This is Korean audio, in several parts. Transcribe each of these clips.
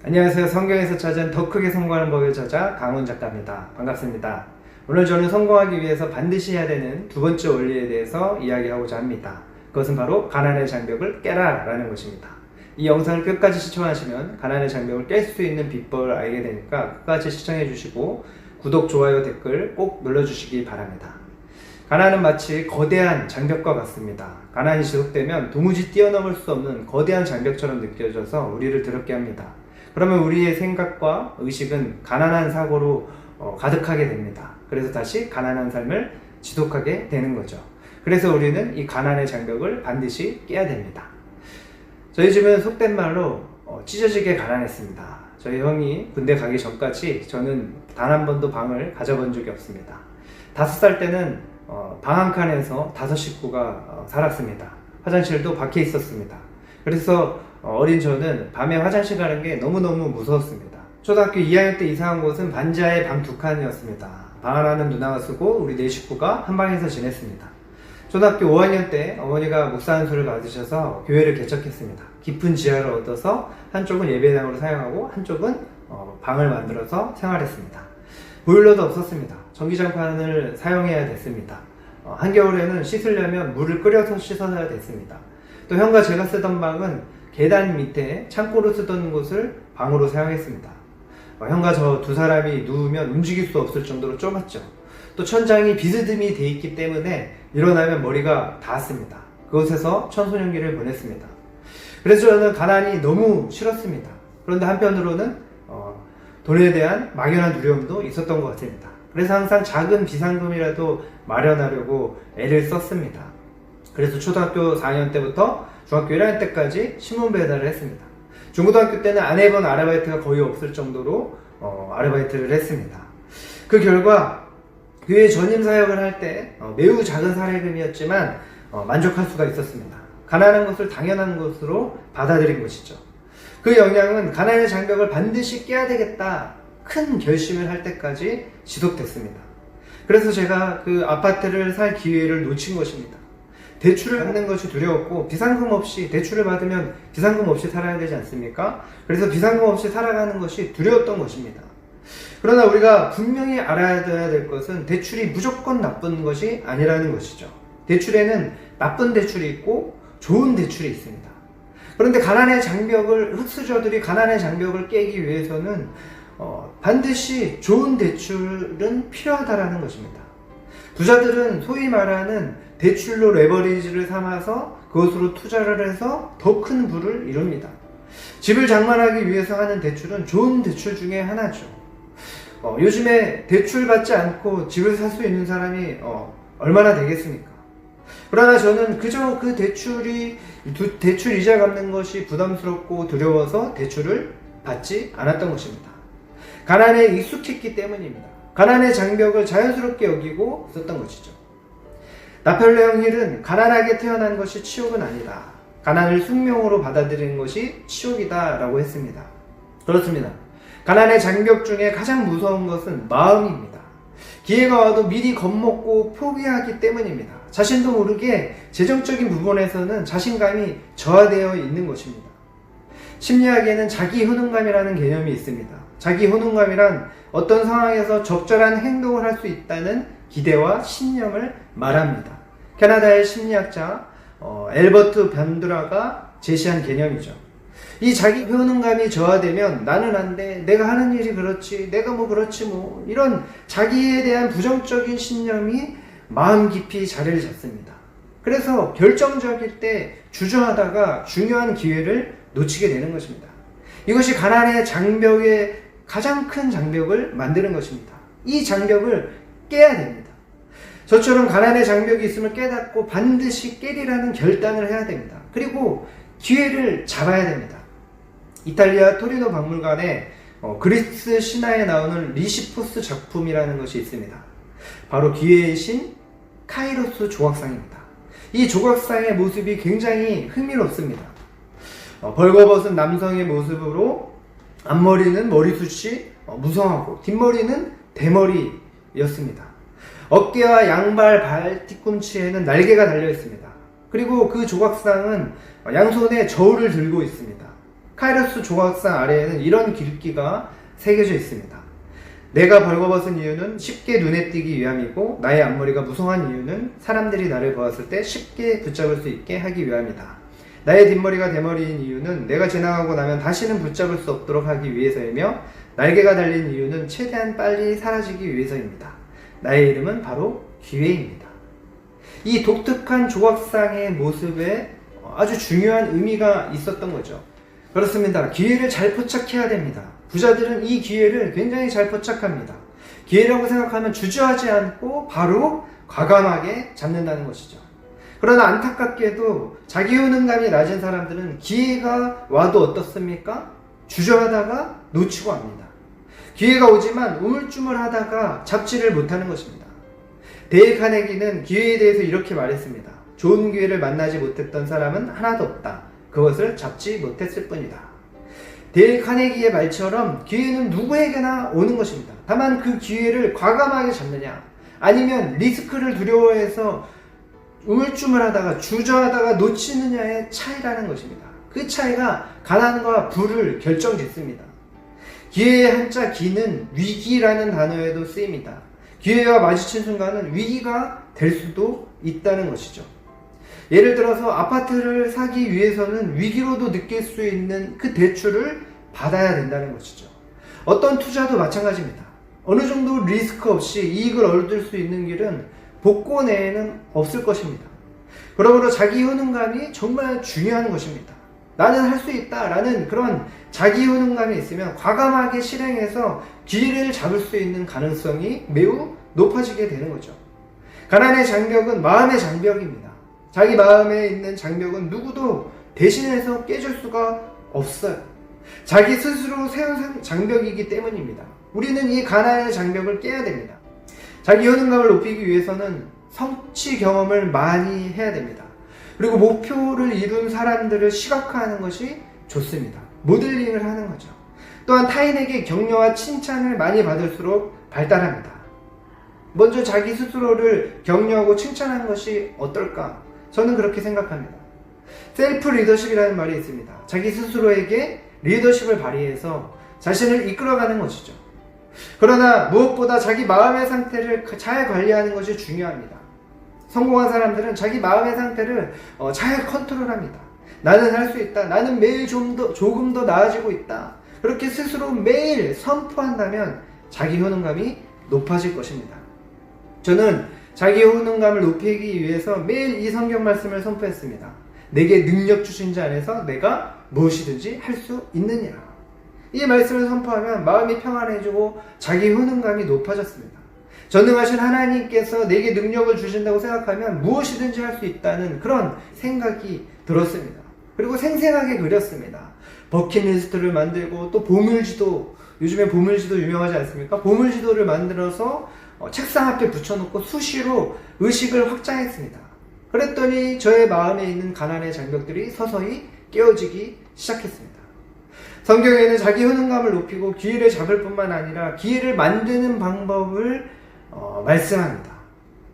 안녕하세요. 성경에서 찾은 더 크게 성공하는 법의 저자 강훈 작가입니다. 반갑습니다. 오늘 저는 성공하기 위해서 반드시 해야 되는 두 번째 원리에 대해서 이야기하고자 합니다. 그것은 바로 가난의 장벽을 깨라 라는 것입니다. 이 영상을 끝까지 시청하시면 가난의 장벽을 깰 수 있는 비법을 알게 되니까 끝까지 시청해 주시고 구독, 좋아요, 댓글 꼭 눌러주시기 바랍니다. 가난은 마치 거대한 장벽과 같습니다. 가난이 지속되면 도무지 뛰어넘을 수 없는 거대한 장벽처럼 느껴져서 우리를 더럽게 합니다. 그러면 우리의 생각과 의식은 가난한 사고로 가득하게 됩니다. 그래서 다시 가난한 삶을 지속하게 되는 거죠. 그래서 우리는 이 가난의 장벽을 반드시 깨야 됩니다. 저희 집은 속된 말로 찢어지게 가난했습니다. 저희 형이 군대 가기 전까지 저는 단 한 번도 방을 가져본 적이 없습니다. 5살 때는 방 한 칸에서 5식구가 살았습니다. 화장실도 밖에 있었습니다. 그래서 어린 저는 밤에 화장실 가는 게 너무너무 무서웠습니다. 초등학교 2학년 때 이사한 곳은 반지하에 방 2칸이었습니다. 방 하나는 누나가 쓰고 우리 4식구가 한 방에서 지냈습니다. 초등학교 5학년 때 어머니가 묵사 안수를 받으셔서 교회를 개척했습니다. 깊은 지하를 얻어서 한쪽은 예배당으로 사용하고 한쪽은 방을 만들어서 생활했습니다. 보일러도 없었습니다. 전기장판을 사용해야 됐습니다. 한겨울에는 씻으려면 물을 끓여서 씻어야 됐습니다. 또 형과 제가 쓰던 방은 계단 밑에 창고로 쓰던 곳을 방으로 사용했습니다. 형과 저 두 사람이 누우면 움직일 수 없을 정도로 좁았죠. 또 천장이 비스듬히 돼 있기 때문에 일어나면 머리가 닿았습니다. 그곳에서 청소년기를 보냈습니다. 그래서 저는 가난이 너무 싫었습니다. 그런데 한편으로는 돈에 대한 막연한 두려움도 있었던 것 같습니다. 그래서 항상 작은 비상금이라도 마련하려고 애를 썼습니다. 그래서 초등학교 4학년 때부터 중학교 1학년 때까지 신문 배달을 했습니다. 중고등학교 때는 안 해본 아르바이트가 거의 없을 정도로 아르바이트를 했습니다. 그 결과 교회 전임 사역을 할 때 매우 작은 사례금이었지만 만족할 수가 있었습니다. 가난한 것을 당연한 것으로 받아들인 것이죠. 그 영향은 가난의 장벽을 반드시 깨야 되겠다 큰 결심을 할 때까지 지속됐습니다. 그래서 제가 그 아파트를 살 기회를 놓친 것입니다. 대출을 받는 것이 두려웠고 비상금 없이 대출을 받으면 비상금 없이 살아야 되지 않습니까? 그래서 비상금 없이 살아가는 것이 두려웠던 것입니다. 그러나 우리가 분명히 알아야 될 것은 대출이 무조건 나쁜 것이 아니라는 것이죠. 대출에는 나쁜 대출이 있고 좋은 대출이 있습니다. 그런데 가난의 장벽을 흑수저들이 가난의 장벽을 깨기 위해서는 반드시 좋은 대출은 필요하다라는 것입니다. 부자들은 소위 말하는 대출로 레버리지를 삼아서 그것으로 투자를 해서 더 큰 부를 이룹니다. 집을 장만하기 위해서 하는 대출은 좋은 대출 중에 하나죠. 요즘에 대출 받지 않고 집을 살 수 있는 사람이 얼마나 되겠습니까? 그러나 저는 그저 그 대출 이자 갚는 것이 부담스럽고 두려워서 대출을 받지 않았던 것입니다. 가난에 익숙했기 때문입니다. 가난의 장벽을 자연스럽게 여기고 썼던 것이죠. 나폴레옹 힐은 가난하게 태어난 것이 치욕은 아니다. 가난을 숙명으로 받아들이는 것이 치욕이다 라고 했습니다. 그렇습니다. 가난의 장벽 중에 가장 무서운 것은 마음입니다. 기회가 와도 미리 겁먹고 포기하기 때문입니다. 자신도 모르게 재정적인 부분에서는 자신감이 저하되어 있는 것입니다. 심리학에는 자기 효능감이라는 개념이 있습니다. 자기 효능감이란 어떤 상황에서 적절한 행동을 할 수 있다는 기대와 신념을 말합니다. 캐나다의 심리학자 엘버트 반두라가 제시한 개념이죠. 이 자기 효능감이 저하되면 나는 안 돼, 내가 하는 일이 그렇지, 내가 뭐 그렇지 뭐 이런 자기에 대한 부정적인 신념이 마음 깊이 자리를 잡습니다. 그래서 결정적일 때 주저하다가 중요한 기회를 놓치게 되는 것입니다. 이것이 가난의 장벽의 가장 큰 장벽을 만드는 것입니다. 이 장벽을 깨야 됩니다. 저처럼 가난의 장벽이 있음을 깨닫고 반드시 깨리라는 결단을 해야 됩니다. 그리고 기회를 잡아야 됩니다. 이탈리아 토리노 박물관에 그리스 신화에 나오는 리시포스 작품이라는 것이 있습니다. 바로 기회의 신 카이로스 조각상입니다. 이 조각상의 모습이 굉장히 흥미롭습니다. 벌거벗은 남성의 모습으로 앞머리는 머리숱이 무성하고 뒷머리는 대머리였습니다. 어깨와 양발, 발 뒤꿈치에는 날개가 달려 있습니다. 그리고 그 조각상은 양손에 저울을 들고 있습니다. 카이로스 조각상 아래에는 이런 글귀가 새겨져 있습니다. 내가 벌거벗은 이유는 쉽게 눈에 띄기 위함이고 나의 앞머리가 무성한 이유는 사람들이 나를 보았을 때 쉽게 붙잡을 수 있게 하기 위함이다. 나의 뒷머리가 대머리인 이유는 내가 지나가고 나면 다시는 붙잡을 수 없도록 하기 위해서이며 날개가 달린 이유는 최대한 빨리 사라지기 위해서입니다. 나의 이름은 바로 기회입니다. 이 독특한 조각상의 모습에 아주 중요한 의미가 있었던 거죠. 그렇습니다. 기회를 잘 포착해야 됩니다. 부자들은 이 기회를 굉장히 잘 포착합니다. 기회라고 생각하면 주저하지 않고 바로 과감하게 잡는다는 것이죠. 그러나 안타깝게도 자기 효능감이 낮은 사람들은 기회가 와도 어떻습니까? 주저하다가 놓치고 합니다. 기회가 오지만 우물쭈물하다가 잡지를 못하는 것입니다. 데일 카네기는 기회에 대해서 이렇게 말했습니다. 좋은 기회를 만나지 못했던 사람은 하나도 없다. 그것을 잡지 못했을 뿐이다. 데일 카네기의 말처럼 기회는 누구에게나 오는 것입니다. 다만 그 기회를 과감하게 잡느냐 아니면 리스크를 두려워해서 우물쭈물하다가 주저하다가 놓치느냐의 차이라는 것입니다. 그 차이가 가난과 부를 결정짓습니다. 기회의 한자 기는 위기라는 단어에도 쓰입니다. 기회와 마주친 순간은 위기가 될 수도 있다는 것이죠. 예를 들어서 아파트를 사기 위해서는 위기로도 느낄 수 있는 그 대출을 받아야 된다는 것이죠. 어떤 투자도 마찬가지입니다. 어느 정도 리스크 없이 이익을 얻을 수 있는 길은 복권에는 없을 것입니다. 그러므로 자기 효능감이 정말 중요한 것입니다. 나는 할 수 있다라는 그런 자기 효능감이 있으면 과감하게 실행해서 기회를 잡을 수 있는 가능성이 매우 높아지게 되는 거죠. 가난의 장벽은 마음의 장벽입니다. 자기 마음에 있는 장벽은 누구도 대신해서 깨줄 수가 없어요. 자기 스스로 세운 장벽이기 때문입니다. 우리는 이 가난의 장벽을 깨야 됩니다. 자기 효능감을 높이기 위해서는 성취 경험을 많이 해야 됩니다. 그리고 목표를 이룬 사람들을 시각화하는 것이 좋습니다. 모델링을 하는 거죠. 또한 타인에게 격려와 칭찬을 많이 받을수록 발달합니다. 먼저 자기 스스로를 격려하고 칭찬하는 것이 어떨까? 저는 그렇게 생각합니다. 셀프 리더십이라는 말이 있습니다. 자기 스스로에게 리더십을 발휘해서 자신을 이끌어가는 것이죠. 그러나 무엇보다 자기 마음의 상태를 잘 관리하는 것이 중요합니다. 성공한 사람들은 자기 마음의 상태를 잘 컨트롤합니다. 나는 할 수 있다. 나는 매일 조금 더 나아지고 있다. 그렇게 스스로 매일 선포한다면 자기 효능감이 높아질 것입니다. 저는 자기 효능감을 높이기 위해서 매일 이 성경 말씀을 선포했습니다. 내게 능력 주신 자 안에서 내가 무엇이든지 할 수 있느니라. 이 말씀을 선포하면 마음이 평안해지고 자기 효능감이 높아졌습니다. 전능하신 하나님께서 내게 능력을 주신다고 생각하면 무엇이든지 할 수 있다는 그런 생각이 들었습니다. 그리고 생생하게 그렸습니다. 버킷리스트를 만들고 또 보물지도, 요즘에 보물지도 유명하지 않습니까? 보물지도를 만들어서 책상 앞에 붙여놓고 수시로 의식을 확장했습니다. 그랬더니 저의 마음에 있는 가난의 장벽들이 서서히 깨어지기 시작했습니다. 성경에는 자기 효능감을 높이고 기회를 잡을 뿐만 아니라 기회를 만드는 방법을 말씀합니다.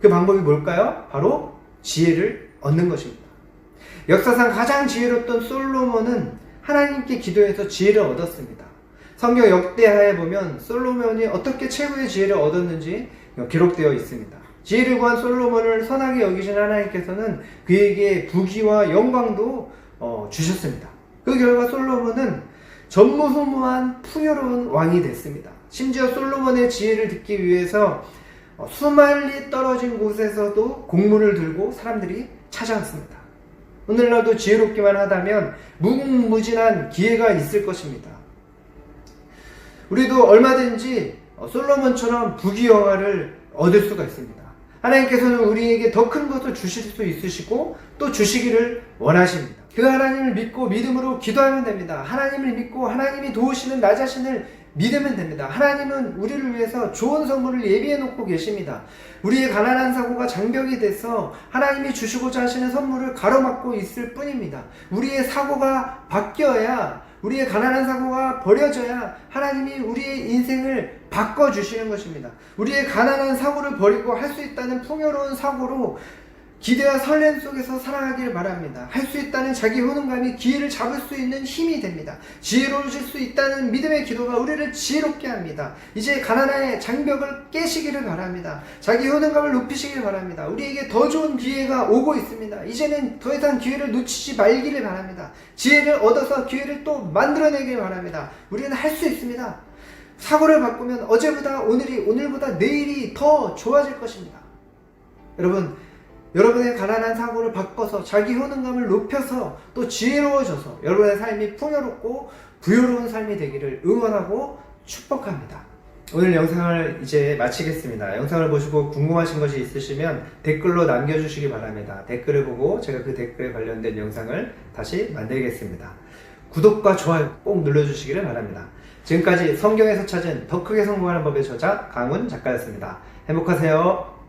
그 방법이 뭘까요? 바로 지혜를 얻는 것입니다. 역사상 가장 지혜로웠던 솔로몬은 하나님께 기도해서 지혜를 얻었습니다. 성경 역대하에 보면 솔로몬이 어떻게 최고의 지혜를 얻었는지 기록되어 있습니다. 지혜를 구한 솔로몬을 선하게 여기신 하나님께서는 그에게 부귀와 영광도 주셨습니다. 그 결과 솔로몬은 전무후무한 풍요로운 왕이 됐습니다. 심지어 솔로몬의 지혜를 듣기 위해서 수만리 떨어진 곳에서도 공문을 들고 사람들이 찾아왔습니다. 오늘날도 지혜롭기만 하다면 무궁무진한 기회가 있을 것입니다. 우리도 얼마든지 솔로몬처럼 부귀영화를 얻을 수가 있습니다. 하나님께서는 우리에게 더 큰 것을 주실 수 있으시고 또 주시기를 원하십니다. 그 하나님을 믿고 믿음으로 기도하면 됩니다. 하나님을 믿고 하나님이 도우시는 나 자신을 믿으면 됩니다. 하나님은 우리를 위해서 좋은 선물을 예비해 놓고 계십니다. 우리의 가난한 사고가 장벽이 돼서 하나님이 주시고자 하시는 선물을 가로막고 있을 뿐입니다. 우리의 사고가 바뀌어야, 우리의 가난한 사고가 버려져야 하나님이 우리의 인생을 바꿔주시는 것입니다. 우리의 가난한 사고를 버리고 할 수 있다는 풍요로운 사고로 기대와 설렘 속에서 살아가기를 바랍니다. 할 수 있다는 자기 효능감이 기회를 잡을 수 있는 힘이 됩니다. 지혜로워질 수 있다는 믿음의 기도가 우리를 지혜롭게 합니다. 이제 가나안의 장벽을 깨시기를 바랍니다. 자기 효능감을 높이시기를 바랍니다. 우리에게 더 좋은 기회가 오고 있습니다. 이제는 더 이상 기회를 놓치지 말기를 바랍니다. 지혜를 얻어서 기회를 또 만들어내기를 바랍니다. 우리는 할 수 있습니다. 사고를 바꾸면 어제보다 오늘보다 내일이 더 좋아질 것입니다. 여러분의 가난한 사고를 바꿔서 자기 효능감을 높여서 또 지혜로워져서 여러분의 삶이 풍요롭고 부유로운 삶이 되기를 응원하고 축복합니다. 오늘 영상을 이제 마치겠습니다. 영상을 보시고 궁금하신 것이 있으시면 댓글로 남겨주시기 바랍니다. 댓글을 보고 제가 그 댓글에 관련된 영상을 다시 만들겠습니다. 구독과 좋아요 꼭 눌러주시기를 바랍니다. 지금까지 성경에서 찾은 더 크게 성공하는 법의 저자 강훈 작가였습니다. 행복하세요.